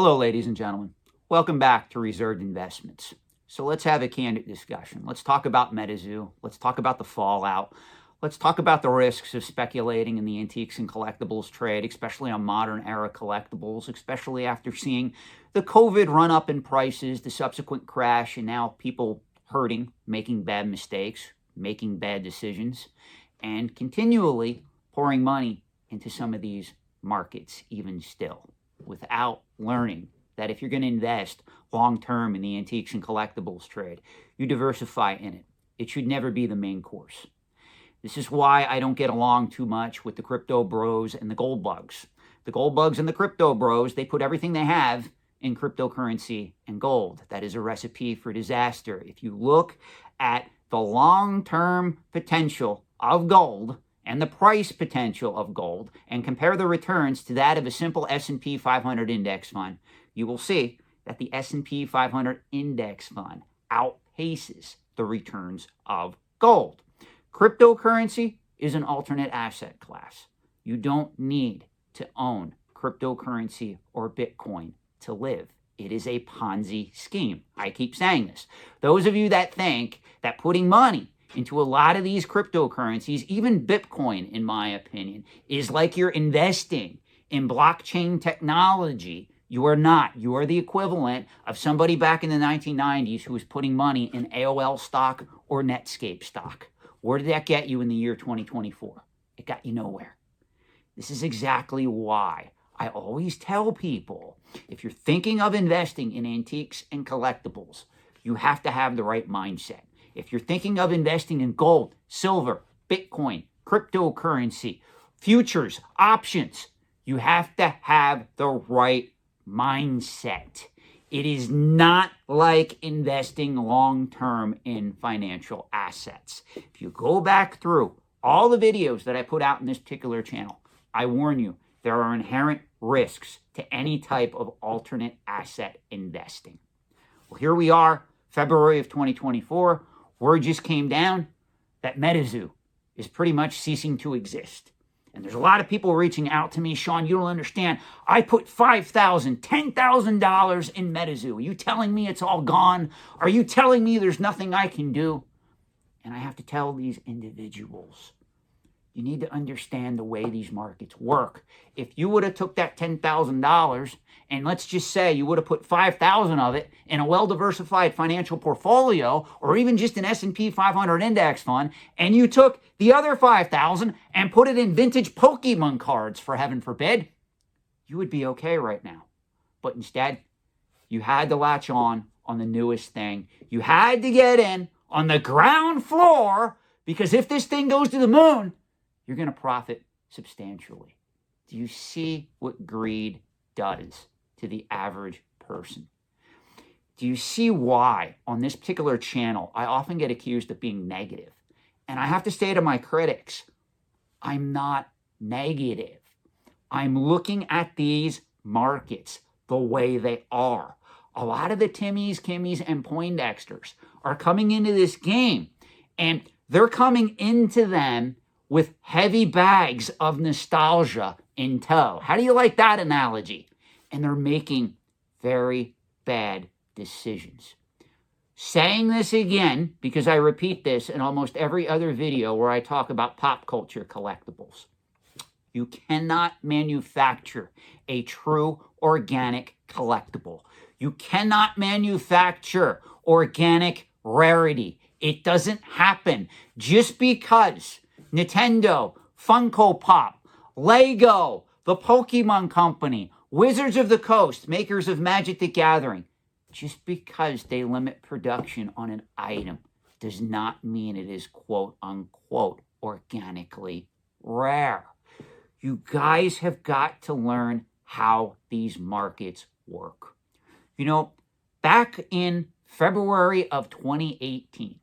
Hello, ladies and gentlemen. Welcome back to Reserved Investments. So let's have a candid discussion. Let's talk about MetaZoo. Let's talk about the fallout. Let's talk about the risks of speculating in the antiques and collectibles trade, especially on modern era collectibles, especially after seeing the COVID run up in prices, the subsequent crash, and now people hurting, making bad mistakes, making bad decisions, and continually pouring money into some of these markets even still, without learning that if you're going to invest long-term in the antiques and collectibles trade, you diversify in it. It should never be the main course. This is why I don't get along too much with the crypto bros and the gold bugs. The gold bugs and the crypto bros, they put everything they have in cryptocurrency and gold. That is a recipe for disaster. If you look at the long-term potential of gold and the price potential of gold and compare the returns to that of a simple S&P 500 index fund, you will see that the S&P 500 index fund outpaces the returns of gold. Cryptocurrency is an alternate asset class. You don't need to own cryptocurrency or Bitcoin to live. It is a Ponzi scheme. I keep saying this. Those of you that think that putting money into a lot of these cryptocurrencies, even Bitcoin, in my opinion, is like you're investing in blockchain technology, you are not. You are the equivalent of somebody back in the 1990s who was putting money in AOL stock or Netscape stock. Where did that get you in the year 2024? It got you nowhere. This is exactly why I always tell people, if you're thinking of investing in antiques and collectibles, you have to have the right mindset. If you're thinking of investing in gold, silver, Bitcoin, cryptocurrency, futures, options, you have to have the right mindset. It is not like investing long-term in financial assets. If you go back through all the videos that I put out in this particular channel, I warn you, there are inherent risks to any type of alternate asset investing. Well, here we are, February of 2024. Word just came down that MetaZoo is pretty much ceasing to exist. And there's a lot of people reaching out to me, Sean, you don't understand. I put $5,000, $10,000 in MetaZoo. Are you telling me it's all gone? Are you telling me there's nothing I can do? And I have to tell these individuals, you need to understand the way these markets work. If you would have took that $10,000 and let's just say you would have put 5,000 of it in a well-diversified financial portfolio or even just an S&P 500 index fund, and you took the other 5,000 and put it in vintage Pokemon cards, for heaven forbid, you would be okay right now. But instead, you had to latch on the newest thing. You had to get in on the ground floor because if this thing goes to the moon, you're going to profit substantially. Do you see what greed does to the average person? Do you see why on this particular channel I often get accused of being negative? And I have to say to my critics, I'm not negative. I'm looking at these markets the way they are. A lot of the Timmies, Kimmies, and Poindexters are coming into this game, and they're coming into them with heavy bags of nostalgia in tow. How do you like that analogy? And they're making very bad decisions. Saying this again, because I repeat this in almost every other video where I talk about pop culture collectibles. You cannot manufacture a true organic collectible. You cannot manufacture organic rarity. It doesn't happen. Just because Nintendo, Funko Pop, Lego, the Pokemon Company, Wizards of the Coast, makers of Magic the Gathering, just because they limit production on an item does not mean it is quote unquote organically rare. You guys have got to learn how these markets work. You know, back in February of 2018,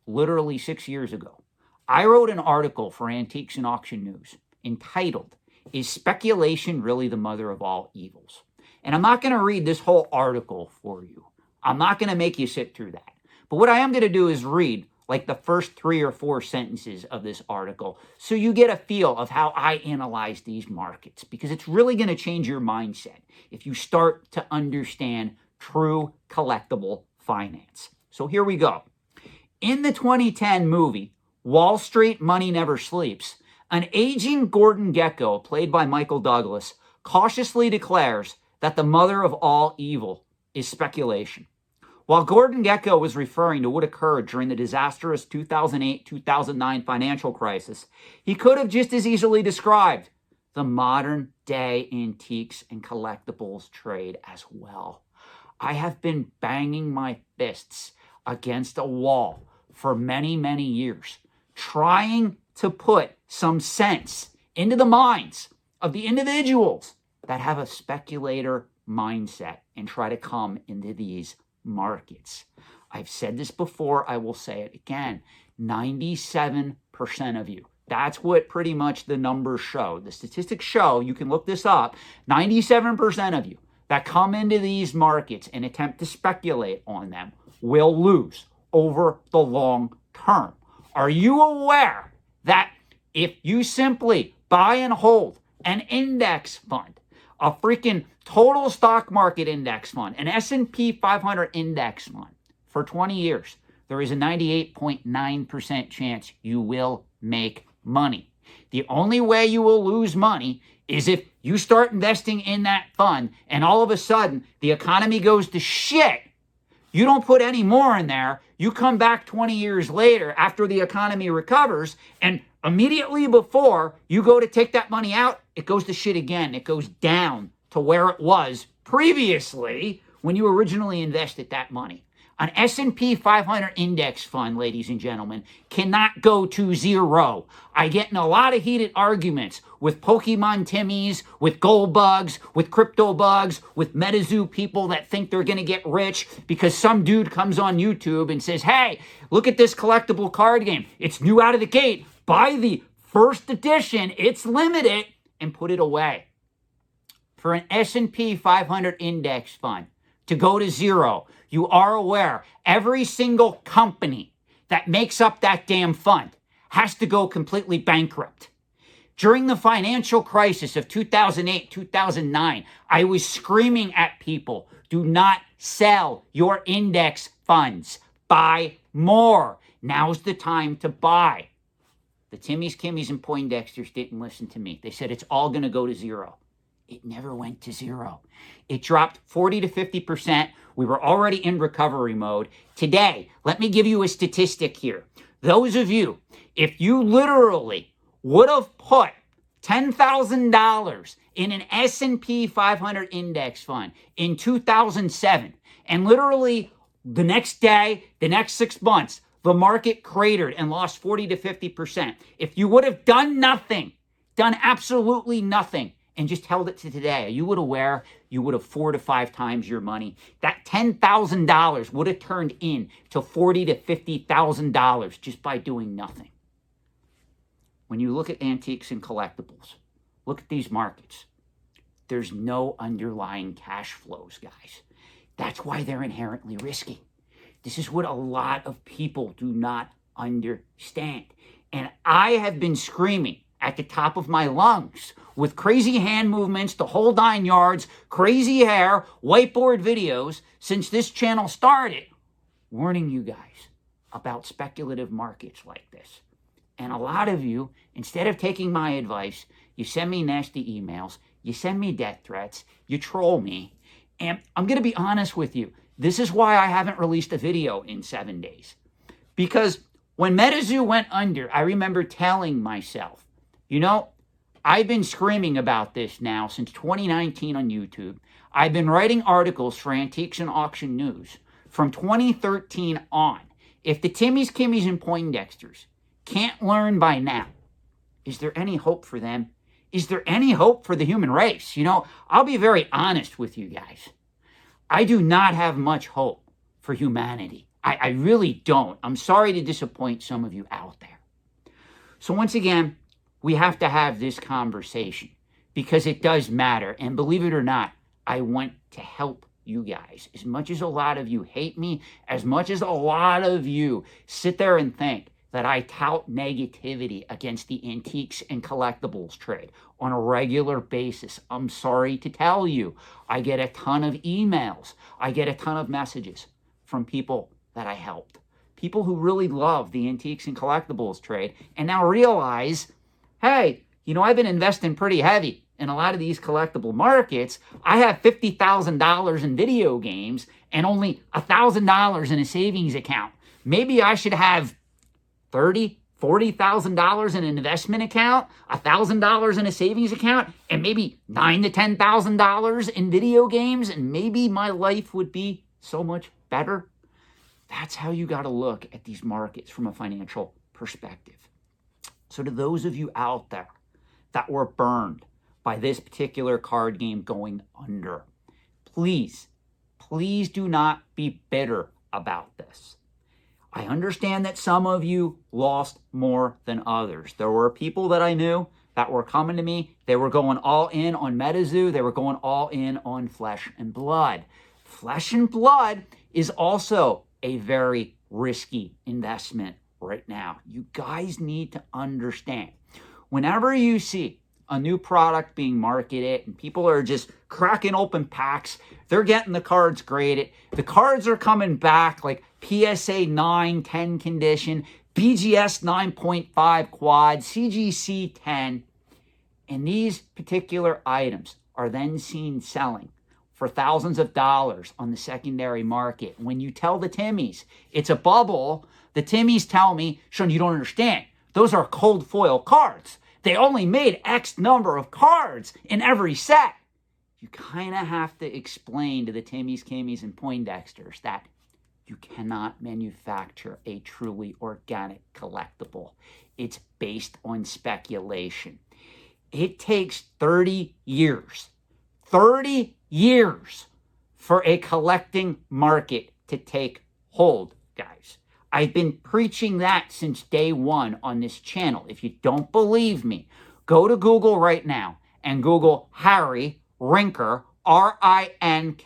literally 6 years ago, I wrote an article for Antiques and Auction News entitled, "Is Speculation Really the Mother of All Evils?" And I'm not going to read this whole article for you. I'm not going to make you sit through that. But what I am going to do is read like the first 3 or 4 sentences of this article, so you get a feel of how I analyze these markets, because it's really going to change your mindset if you start to understand true collectible finance. So here we go. In the 2010 movie, Wall Street Money Never Sleeps, an aging Gordon Gekko, played by Michael Douglas, cautiously declares that the mother of all evil is speculation. While Gordon Gekko was referring to what occurred during the disastrous 2008-2009 financial crisis, he could have just as easily described the modern day antiques and collectibles trade as well. I have been banging my fists against a wall for many, many years, trying to put some sense into the minds of the individuals that have a speculator mindset and try to come into these markets. I've said this before, I will say it again. 97% of you, that's what pretty much the numbers show. The statistics show, you can look this up, 97% of you that come into these markets and attempt to speculate on them will lose over the long term. Are you aware that if you simply buy and hold an index fund, a freaking total stock market index fund, an S&P 500 index fund for 20 years, there is a 98.9% chance you will make money. The only way you will lose money is if you start investing in that fund and all of a sudden the economy goes to shit. You don't put any more in there. You come back 20 years later after the economy recovers, and immediately before you go to take that money out, it goes to shit again. It goes down to where it was previously when you originally invested that money. An S&P 500 index fund, ladies and gentlemen, cannot go to zero. I get in a lot of heated arguments with Pokemon Timmies, with gold bugs, with crypto bugs, with MetaZoo people that think they're going to get rich because some dude comes on YouTube and says, hey, look at this collectible card game. It's new out of the gate. Buy the first edition. It's limited, and put it away. For an S&P 500 index fund to go to zero, you are aware every single company that makes up that damn fund has to go completely bankrupt. During the financial crisis of 2008, 2009, I was screaming at people, do not sell your index funds. Buy more. Now's the time to buy. The Timmies, Kimmies, and Poindexters didn't listen to me. They said it's all going to go to zero. It never went to zero. It dropped 40 to 50%. We were already in recovery mode. Today, let me give you a statistic here. Those of you, if you literally would have put $10,000 in an S&P 500 index fund in 2007, and literally the next day, the next 6 months, the market cratered and lost 40 to 50%. If you would have done nothing, done absolutely nothing, and just held it to today, are you aware you would have 4 to 5 times your money? That $10,000 would have turned into $40,000 to $50,000 just by doing nothing. When you look at antiques and collectibles, look at these markets. There's no underlying cash flows, guys. That's why they're inherently risky. This is what a lot of people do not understand. And I have been screaming at the top of my lungs with crazy hand movements, the whole 9 yards, crazy hair, whiteboard videos since this channel started, warning you guys about speculative markets like this. And a lot of you, instead of taking my advice, you send me nasty emails, you send me death threats, you troll me. And I'm going to be honest with you. This is why I haven't released a video in 7 days. Because when MetaZoo went under, I remember telling myself, you know, I've been screaming about this now since 2019 on YouTube. I've been writing articles for Antiques and Auction News from 2013 on. If the Timmies, Kimmies, and Poindexters can't learn by now, is there any hope for them? Is there any hope for the human race? You know, I'll be very honest with you guys. I do not have much hope for humanity. I really don't. I'm sorry to disappoint some of you out there. So once again, we have to have this conversation because it does matter. And believe it or not, I want to help you guys, as much as a lot of you hate me, as much as a lot of you sit there and think that I tout negativity against the antiques and collectibles trade on a regular basis, I'm sorry to tell you, I get a ton of emails. I get a ton of messages from people that I helped. People who really love the antiques and collectibles trade and now realize, hey, I've been investing pretty heavy in a lot of these collectible markets. I have $50,000 in video games and only $1,000 in a savings account. Maybe I should have $30,000, $40,000 in an investment account, $1,000 in a savings account, and maybe $9,000 to $10,000 in video games, and maybe my life would be so much better. That's how you got to look at these markets from a financial perspective. So to those of you out there that were burned by this particular card game going under, please do not be bitter about this. I understand that some of you lost more than others. There were people that I knew that were coming to me. They were going all in on MetaZoo. They were going all in on Flesh and Blood. Flesh and Blood is also a very risky investment right now. You guys need to understand. Whenever you see a new product being marketed and people are just cracking open packs, they're getting the cards graded. The cards are coming back like PSA 9, 10 condition, BGS 9.5 quad, CGC 10. And these particular items are then seen selling for thousands of dollars on the secondary market. When you tell the Timmies it's a bubble, the Timmies tell me, Sean, you don't understand. Those are cold foil cards. They only made X number of cards in every set. You kind of have to explain to the Timmies, Kimmies, and Poindexters that you cannot manufacture a truly organic collectible. It's based on speculation. It takes 30 years for a collecting market to take hold, guys. I've been preaching that since day one on this channel. If you don't believe me, go to Google right now and Google Harry Rinker, R-I-N-K-E-R,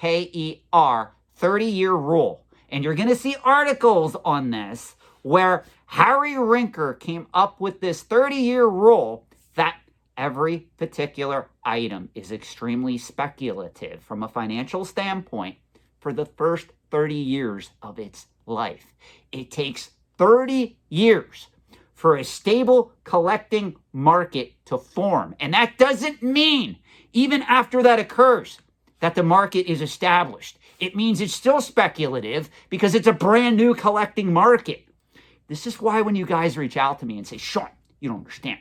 30-year rule. And you're going to see articles on this where Harry Rinker came up with this 30-year rule that every particular item is extremely speculative from a financial standpoint for the first 30 years of its life. It takes 30 years for a stable collecting market to form. And that doesn't mean, even after that occurs, that the market is established. It means it's still speculative because it's a brand new collecting market. This is why when you guys reach out to me and say, Sean, you don't understand.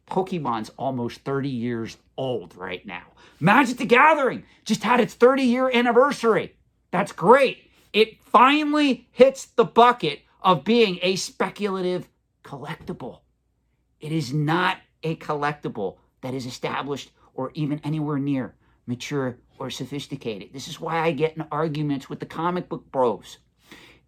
Pokemon's almost 30 years old right now. Magic the Gathering just had its 30-year anniversary. That's great. It finally hits the bucket of being a speculative collectible. It is not a collectible that is established or even anywhere near mature or sophisticated. This is why I get in arguments with the comic book bros.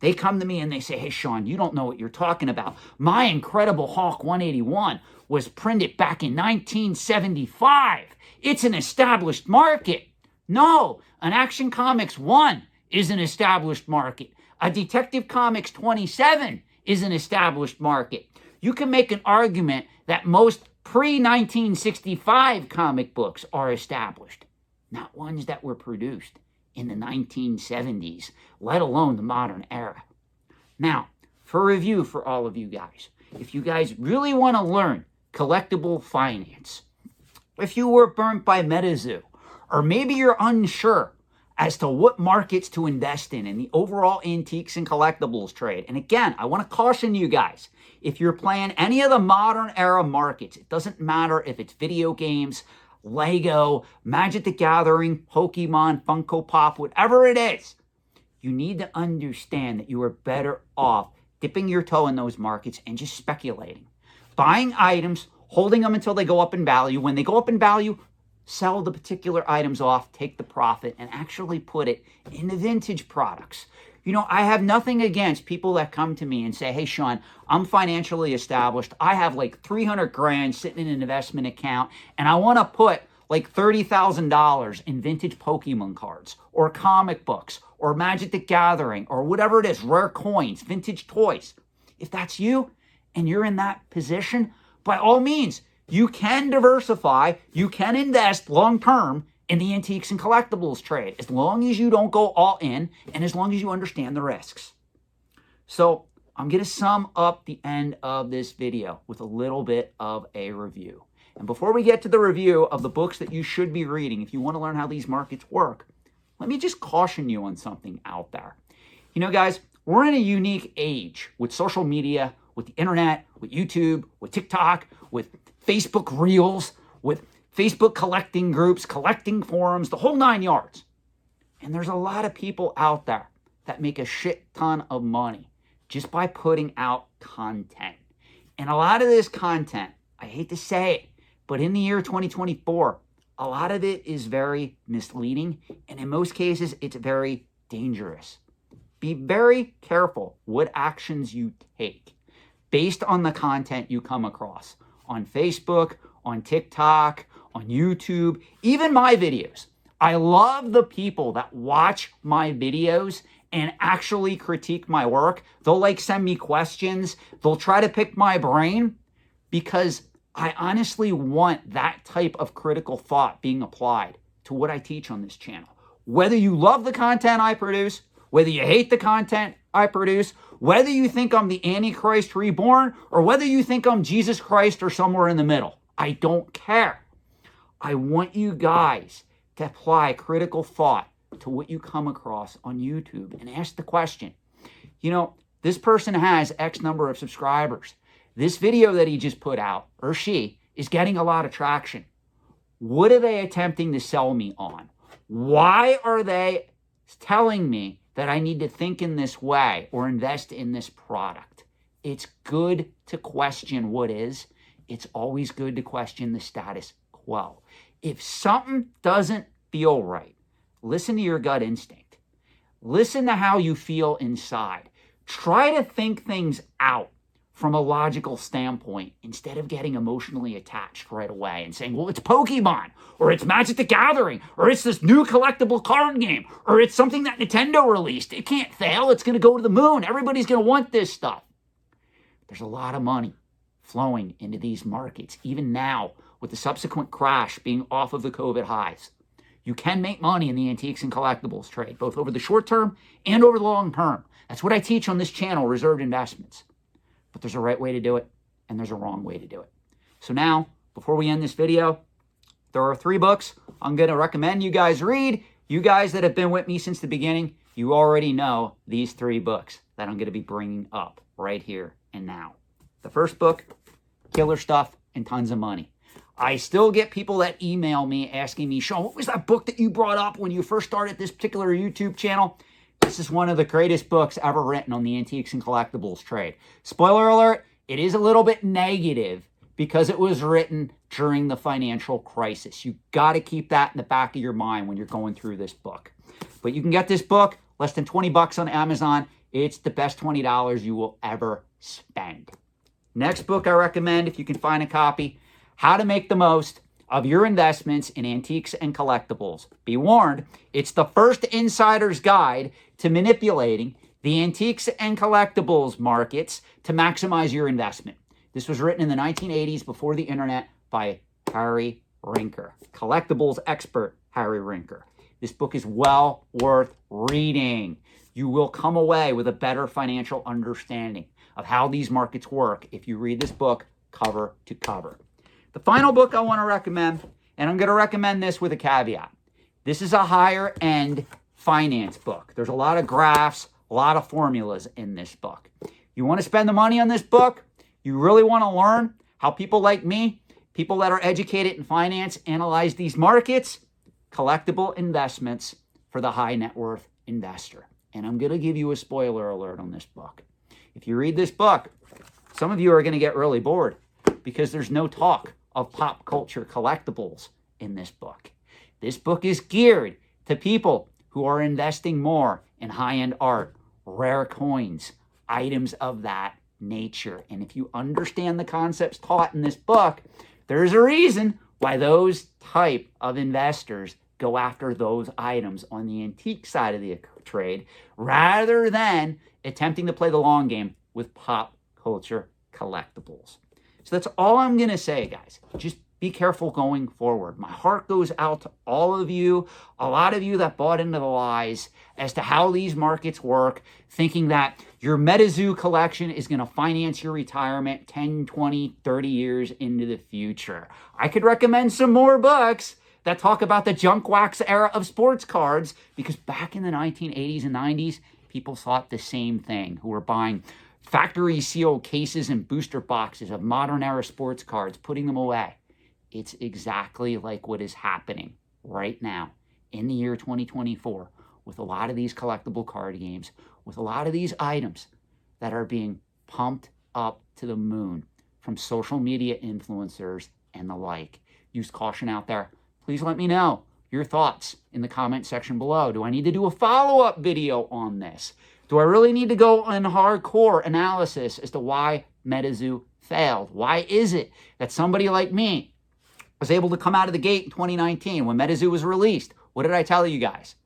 They come to me and they say, hey, Sean, you don't know what you're talking about. My Incredible Hulk 181 was printed back in 1975. It's an established market. No, an Action Comics 1 is an established market. A Detective Comics 27 is an established market. You can make an argument that most pre-1965 comic books are established, not ones that were produced in the 1970s, let alone the modern era. Now, for review for all of you guys, if you guys really want to learn collectible finance, if you were burnt by MetaZoo, or maybe you're unsure as to what markets to invest in the overall antiques and collectibles trade. And again, I want to caution you guys, if you're playing any of the modern era markets, it doesn't matter if it's video games, Lego, Magic the Gathering, Pokemon, Funko Pop, whatever it is, you need to understand that you are better off dipping your toe in those markets and just speculating. Buying items, holding them until they go up in value. When they go up in value, sell the particular items off, take the profit, and actually put it into vintage products. You know, I have nothing against people that come to me and say, hey, Sean, I'm financially established. I have like 300 grand sitting in an investment account, and I want to put like $30,000 in vintage Pokemon cards or comic books or Magic the Gathering or whatever it is, rare coins, vintage toys. If that's you and you're in that position, by all means, you can diversify, you can invest long-term in the antiques and collectibles trade, as long as you don't go all in and as long as you understand the risks. So I'm going to sum up the end of this video with a little bit of a review. And before we get to the review of the books that you should be reading, if you want to learn how these markets work, let me just caution you on something out there. You know, guys, we're in a unique age with social media, with the internet, with YouTube, with TikTok, with Facebook Reels, with Facebook collecting groups, collecting forums, the whole 9 yards. And there's a lot of people out there that make a shit ton of money just by putting out content. And a lot of this content, I hate to say it, but in the year 2024, a lot of it is very misleading. And in most cases, it's very dangerous. Be very careful what actions you take based on the content you come across on Facebook, on TikTok, on YouTube, even my videos. I love the people that watch my videos and actually critique my work. They'll like send me questions. They'll try to pick my brain because I honestly want that type of critical thought being applied to what I teach on this channel. Whether you love the content I produce, whether you hate the content I produce, whether you think I'm the Antichrist reborn, or whether you think I'm Jesus Christ or somewhere in the middle, I don't care. I want you guys to apply critical thought to what you come across on YouTube and ask the question, you know, this person has X number of subscribers. This video that he just put out, or she, is getting a lot of traction. What are they attempting to sell me on? Why are they telling me that I need to think in this way or invest in this product? It's good to question what is. It's always good to question the status quo. If something doesn't feel right, listen to your gut instinct. Listen to how you feel inside. Try to think things out from a logical standpoint instead of getting emotionally attached right away and saying, well, it's Pokemon, or it's Magic the Gathering, or it's this new collectible card game, or it's something that Nintendo released. It can't fail. It's going to go to the moon. Everybody's going to want this stuff. There's a lot of money flowing into these markets, even now with the subsequent crash being off of the COVID highs. You can make money in the antiques and collectibles trade, both over the short term and over the long term. That's what I teach on this channel, Reserved Investments. But there's a right way to do it, and there's a wrong way to do it. So now, before we end this video, there are 3 books I'm going to recommend you guys read. You guys that have been with me since the beginning, you already know these 3 books that I'm going to be bringing up right here and now. The first book, Killer Stuff and Tons of Money. I still get people that email me asking me, Sean, what was that book that you brought up when you first started this particular YouTube channel? This is one of the greatest books ever written on the antiques and collectibles trade. Spoiler alert, it is a little bit negative because it was written during the financial crisis. You got to keep that in the back of your mind when you're going through this book. But you can get this book, less than 20 bucks on Amazon. It's the best $20 you will ever spend. Next book I recommend, if you can find a copy, How to Make the Most of Your Investments in Antiques and Collectibles. Be warned, it's the first insider's guide to manipulating the antiques and collectibles markets to maximize your investment. This was written in the 1980s before the internet by Harry Rinker, collectibles expert Harry Rinker. This book is well worth reading. You will come away with a better financial understanding of how these markets work if you read this book cover to cover. The final book I want to recommend, and I'm going to recommend this with a caveat. This is a higher end finance book. There's a lot of graphs, a lot of formulas in this book. You want to spend the money on this book? You really want to learn how people like me, people that are educated in finance, analyze these markets? Collectible Investments for the High Net Worth Investor. And I'm going to give you a spoiler alert on this book. If you read this book, some of you are going to get really bored because there's no talk of pop culture collectibles in this book. This book is geared to people who are investing more in high-end art, rare coins, items of that nature. And if you understand the concepts taught in this book, there's a reason why those type of investors go after those items on the antique side of the trade rather than attempting to play the long game with pop culture collectibles. So that's all I'm going to say, guys. Just be careful going forward. My heart goes out to all of you, a lot of you that bought into the lies as to how these markets work, thinking that your MetaZoo collection is going to finance your retirement 10, 20, 30 years into the future. I could recommend some more books that talk about the junk wax era of sports cards, because back in the 1980s and 90s, people thought the same thing, who were buying factory sealed cases and booster boxes of modern era sports cards, putting them away. It's exactly like what is happening right now in the year 2024 with a lot of these collectible card games, with a lot of these items that are being pumped up to the moon from social media influencers and the like. Use caution out there. Please let me know your thoughts in the comment section below. Do I need to do a follow-up video on this? Do I really need to go on hardcore analysis as to why MetaZoo failed? Why is it that somebody like me was able to come out of the gate in 2019 when MetaZoo was released? What did I tell you guys?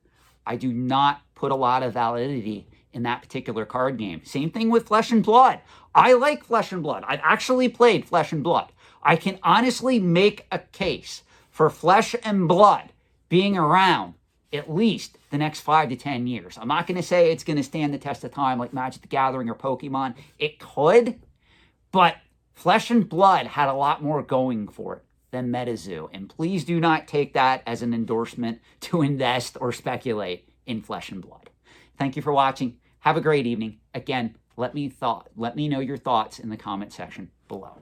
I do not put a lot of validity in that particular card game. Same thing with Flesh and Blood. I like Flesh and Blood. I've actually played Flesh and Blood. I can honestly make a case for Flesh and Blood being around at least the next 5 to 10 years. I'm not going to say it's going to stand the test of time like Magic the Gathering or Pokemon. It could, but Flesh and Blood had a lot more going for it than MetaZoo. And please do not take that as an endorsement to invest or speculate in Flesh and Blood. Thank you for watching. Have a great evening. Again, let me know your thoughts in the comment section below.